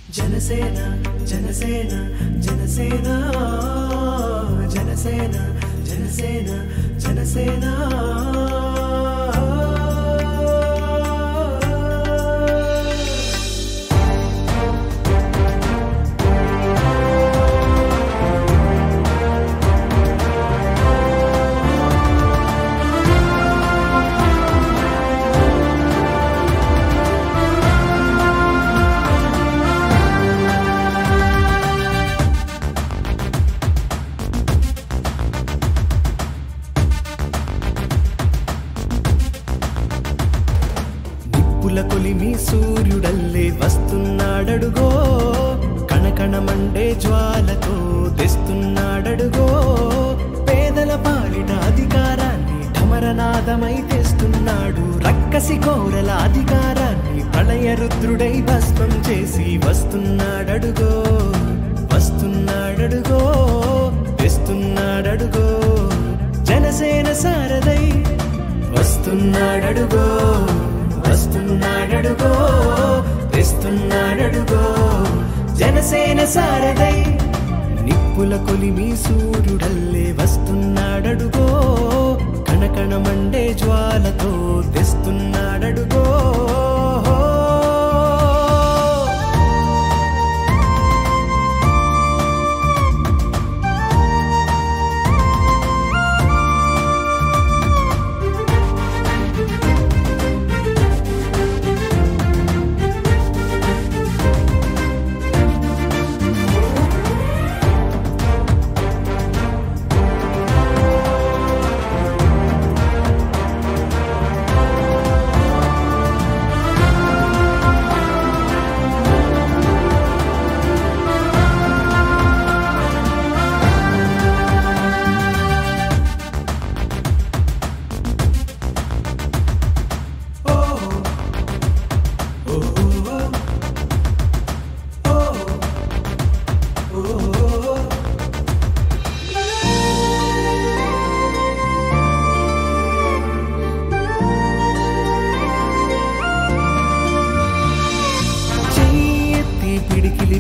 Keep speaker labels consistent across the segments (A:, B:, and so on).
A: జనసేన జనసేన జనసేన జనసేన జనసేన జనసేన కొలిమి సూర్యుడల్లే వస్తున్నాడడుగో కణకణమండే జ్వాలతో తెస్తున్నాడడుగో పేదల పాలిట అధికారాన్ని ఢమరనాదమై తెస్తున్నాడు రక్కసి కోరల అధికారాన్ని ప్రళయ రుద్రుడై భస్మం చేసి వస్తున్నాడడుగో వస్తున్నాడడుగో తెస్తున్నాడడుగో జనసేన సారథై వస్తున్నాడడుగో వస్తున్నాడడుగో తెస్తున్నాడడుగో జనసేన సారథై నిప్పుల కొలిమి సూర్యుడల్లే వస్తున్నాడడుగో కణకణమండే జ్వాలతో తెస్తున్నాడడుగో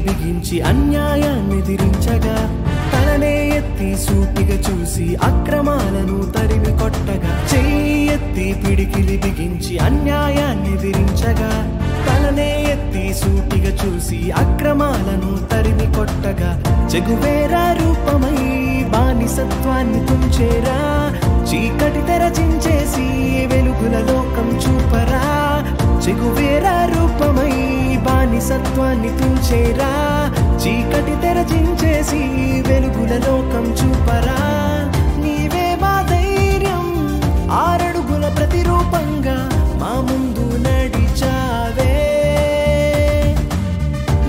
A: బిగించి అన్యాయాన్ని ఎదిరించగా తలనే ఎత్తి సూటిగా చూసి అక్రమాలను తరిమి కొట్టగా చెయ్యెత్తి పిడికిలి బిగించి అన్యాయాన్ని ఎదిరించగా తలనే ఎత్తి సూటిగా చూసి అక్రమాలను తరిమి కొట్టగా చెగువేరా రూపమై బానిసత్వాన్ని తుంచేరా చీకటి తెరచించేసి వెలుగుల లోకం చూపరా చెగువేరా రూపమై బానిసత్వాన్ని తుంచేరా చీకటి తెరచించేసి వెలుగుల లోకం చూపరా నీవే మా ధైర్యం ఆరడుగుల ప్రతిరూపంగా మా ముందు నడిచావే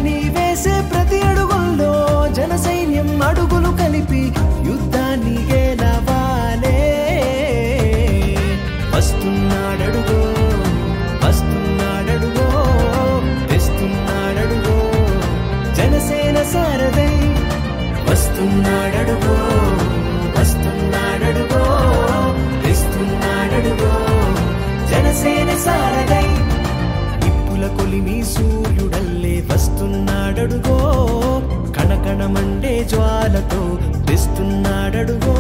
A: నీవేసే ప్రతి అడుగుల్లో జన సైన్యం అడుగులు కలిపి యుద్ధాన్ని గెలవాలే వస్తున్నాడడుగో వస్తున్నాడడుగో తెస్తున్నాడడుగో జనసేన సారథై వస్తున్నాడడుగో వస్తున్నాడడుగో తెస్తున్నాడడుగో జనసేన సారథై నిప్పుల కొలిమి సూర్యుడల్లే వస్తున్నాడడుగో కణకణమండే జ్వాలతో తెస్తున్నాడడుగో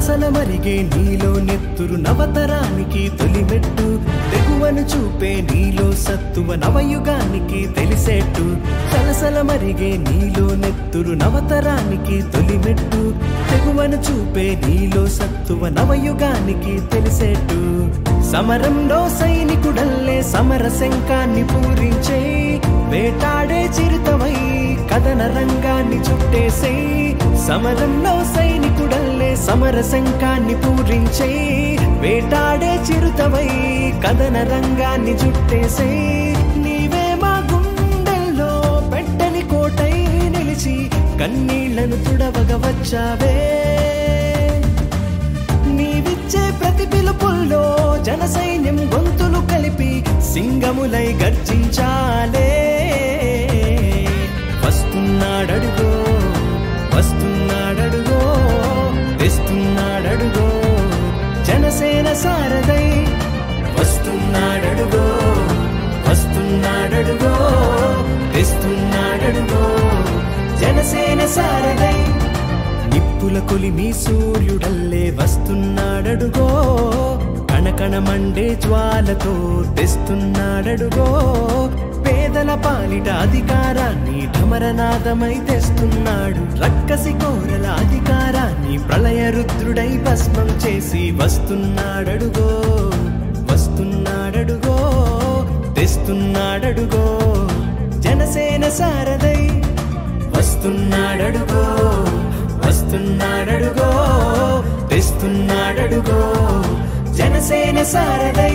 A: సలసల మరిగే నీలో నెత్తురు నవతరానికి తొలిమెట్టు తెగువ తెగువను చూపే నీలో సత్తువ నవయుగానికి తెలిసేట్టు సలసల మరిగే నీలో నెత్తురు నవతరానికి తొలిమెట్టు తెగువను చూపే నీలో సత్తువ నవయుగానికి తెలిసేట్టు సమరంలో సైనికుడల్లే సమర శంఖాన్ని పూరించే వేటాడే చిరుతవై కథన రంగాన్ని చుట్టేసే సమరంలో సైనికుడల్లే సమర శంఖాన్ని పూరించే వేటాడే చిరుతవై కథన రంగాన్ని చుట్టేసే నీవే మా గుండెల్లో పెట్టని కోటై నిలిచి కన్నీళ్లను తుడవగా వచ్చావే నీవిచ్చే ప్రతి పిలుపుల్లో జన సైన్యం గొంతులు కలిపి సింగములై గర్జించాలే వస్తున్నాడడుగో వస్తున్నాడడుగో తెస్తున్నాడడుగో జనసేన సారథై వస్తున్నాడడుగో వస్తున్నాడడుగో తెస్తున్నాడడుగో జనసేన సారథై నిప్పుల కొలిమి సూర్యుడల్లే వస్తున్నాడడుగో కణకణమండే జ్వాలతో తెస్తున్నాడడుగో పేదల పాలిట అధికారాన్ని ఢమరనాదమై తెస్తున్నాడు రక్కసి కోరల అధికారాన్ని ప్రళయ రుద్రుడై భస్మం చేసి వస్తున్నాడడుగో వస్తున్నాడడుగో తెస్తున్నాడడుగో జనసేన సారథై వస్తున్నాడడుగో వస్తున్నాడడుగో తెస్తున్నాడడుగో జనసేన సారథై